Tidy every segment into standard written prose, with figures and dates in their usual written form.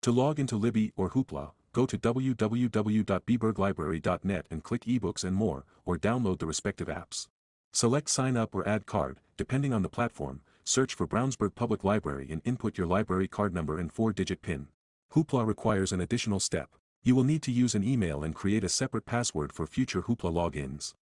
To log into Libby or Hoopla, go to www.bberglibrary.net and click ebooks and more, or download the respective apps. Select sign up or add card, depending on the platform, search for Brownsburg Public Library and input your library card number and 4-digit PIN. Hoopla requires an additional step. You will need to use an email and create a separate password for future Hoopla logins.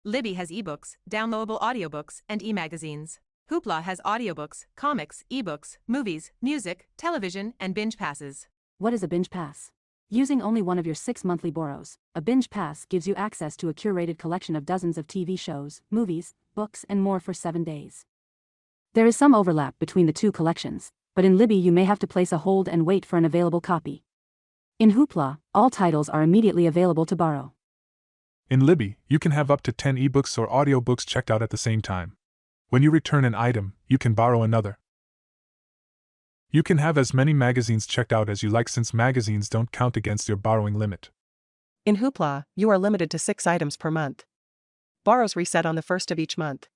Libby has ebooks, downloadable audiobooks, and e-magazines. Hoopla has audiobooks, comics, ebooks, movies, music, television, and binge passes. What is a binge pass? Using only one of your 6 monthly borrows, a binge pass gives you access to a curated collection of dozens of TV shows, movies, books, and more for 7 days. There is some overlap between the two collections, but in Libby you may have to place a hold and wait for an available copy. In Hoopla, all titles are immediately available to borrow. In Libby, you can have up to 10 ebooks or audiobooks checked out at the same time. When you return an item, you can borrow another. You can have as many magazines checked out as you like since magazines don't count against your borrowing limit. In Hoopla, you are limited to 6 items per month. Borrows reset on the first of each month.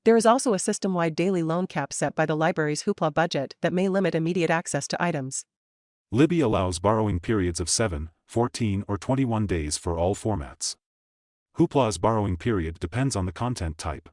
There is also a system-wide daily loan cap set by the library's Hoopla budget that may limit immediate access to items. Libby allows borrowing periods of 7, 14, or 21 days for all formats. Hoopla's borrowing period depends on the content type.